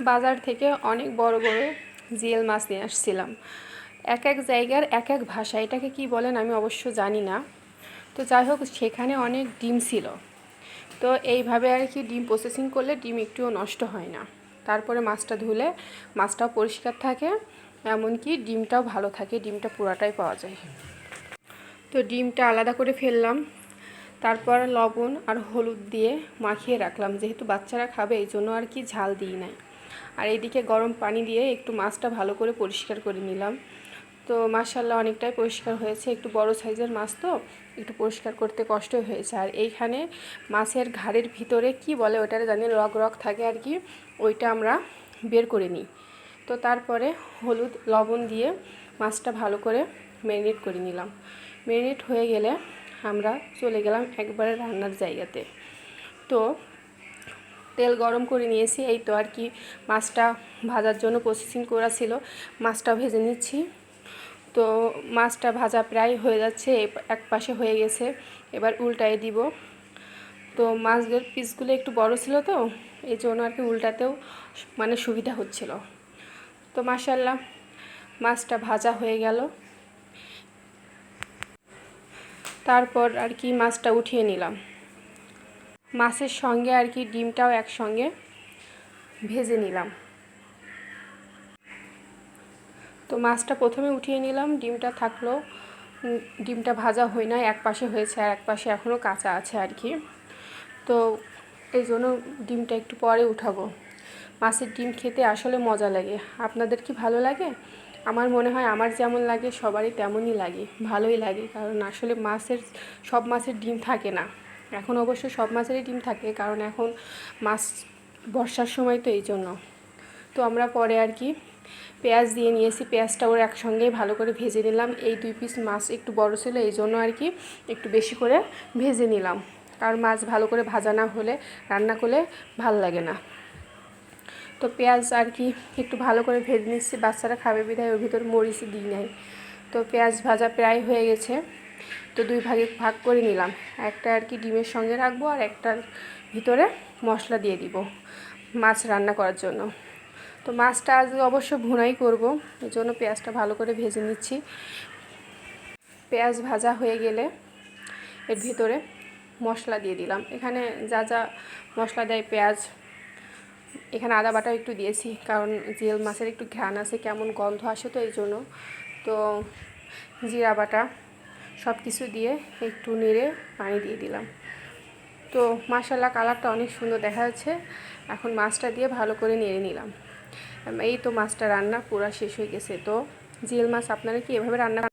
বাজার থেকে অনেক বড় বড় জিএল মাছ নিয়ে আসছিলাম। এক এক জায়গার এক এক ভাষা, এটাকে কি বলেন আমি অবশ্য জানি না। তো যাই হোক, সেখানে অনেক ডিম ছিল। তো এইভাবে আর কি ডিম প্রসেসিং করলে ডিম একটুও নষ্ট হয় না। তারপরে মাছটা ধুলে মাছটাও পরিষ্কার থাকে, এমনকি ডিমটাও ভালো থাকে, ডিমটা পুরাটাই পাওয়া যায়। তো ডিমটা আলাদা করে ফেললাম, তারপর লবণ আর হলুদ দিয়ে মাখিয়ে রাখলাম, যেহেতু বাচ্চারা খাবে এই জন্য আর কি ঝাল দিই নাই। আর এইদিকে গরম পানি দিয়ে একটু মাছটা ভালো করে পরিষ্কার করে নিলাম। তো মাশাআল্লাহ অনেকটাই পরিষ্কার হয়েছে, একটু বড় সাইজের মাছ তো একটু পরিষ্কার করতে কষ্টই হয়েছে। আর এইখানে মাছের ঘাড়ের ভিতরে কি বলে ওটারে জানি, রগ রগ থাকে আর কি, ওইটা আমরা বের করে নিই। তো তারপরে হলুদ লবণ দিয়ে মাছটা ভালো করে ম্যারিনেট করে নিলাম। ম্যারিনেট হয়ে গেলে আমরা চলে গেলাম একবারে রান্নার জায়গাতে। তো তেল গরম করে নিয়েছি, এই তো আর কি মাছটা ভাজার জন্য প্রসেসিং করা ছিল, মাছটা ভেজে নিচ্ছি। তো মাছটা ভাজা প্রায় হয়ে যাচ্ছে, এক পাশে হয়ে গেছে, এবার উল্টায় দিব। তো মাছের পিসগুলো একটু বড় ছিল, তো এই জন্য আর কি উল্টাতেও মানে সুবিধা হচ্ছিল। তো মাশাআল্লাহ মাছটা ভাজা হয়ে গেল। তারপর আর কি মাছটা উঠিয়ে নিলাম, মাছের সঙ্গে আর কি ডিমটাও একসঙ্গে ভেজে নিলাম। তো মাছটা প্রথমে উঠিয়ে নিলাম, ডিমটা থাকলো, ডিমটা ভাজা হয় না, এক পাশে হয়েছে আর এক পাশে এখনও কাঁচা আছে আর কি। তো এই জন্য ডিমটা একটু পরে উঠাবো। মাছের ডিম খেতে আসলে মজা লাগে। আপনাদের কি ভালো লাগে? আমার মনে হয় আমার যেমন লাগে সবারই তেমনই লাগে, ভালোই লাগে, কারণ আসলে সব মাছের ডিম থাকে না। এখন অবশ্য সব মাছেরই ডিম থাকে, কারণ এখন মাছ বর্ষার সময়, তো এই জন্য। তো আমরা পরে আর কি পেঁয়াজ দিয়ে নিয়েছি, পেঁয়াজটা ওর একসঙ্গেই ভালো করে ভেজে নিলাম। এই 2 পিস মাছ একটু বড় ছিল, এই জন্য আর কি একটু বেশি করে ভেজে নিলাম, কারণ মাছ ভালো করে ভাজা না হলে রান্না করলে ভাল লাগে না। তো পেঁয়াজ আর কি একটু ভালো করে ভেজে নিচ্ছি, বাচ্চারা খাবে বিধায় ওর ভিতর মরিচ দিই নাই। তো পেঁয়াজ ভাজা প্রায় হয়ে গেছে, তো 2 ভাগে ভাগ করে নিলাম, একটা আর কি ডিমের সঙ্গে রাখবো আর একটার ভিতরে মশলা দিয়ে দিব মাছ রান্না করার জন্য। তো মাছটা আজ অবশ্য ভুনাই করব, এই জন্য পেঁয়াজটা ভালো করে ভেজে নিচ্ছি। পেঁয়াজ ভাজা হয়ে গেলে এর ভিতরে মশলা দিয়ে দিলাম। এখানে যা যা মশলা দেয় পেঁয়াজ, এখানে আদা বাটাও একটু দিয়েছি, কারণ জিএল মাছের একটু ঘ্রাণ আছে, কেমন গন্ধ আসে, তো এই জন্য। তো জিরা বাটা সব কিছু দিয়ে একটু নেড়ে পানি দিয়ে দিলাম। তো মাশাআল্লাহ কালারটা অনেক সুন্দর দেখা যাচ্ছে। এখন মাছটা দিয়ে ভালো করে নেড়ে নিলাম। এই তো মাছটা রান্না পুরো শেষ হয়ে গেছে। তো জিএল মাছ আপনারা কি এভাবে রান্না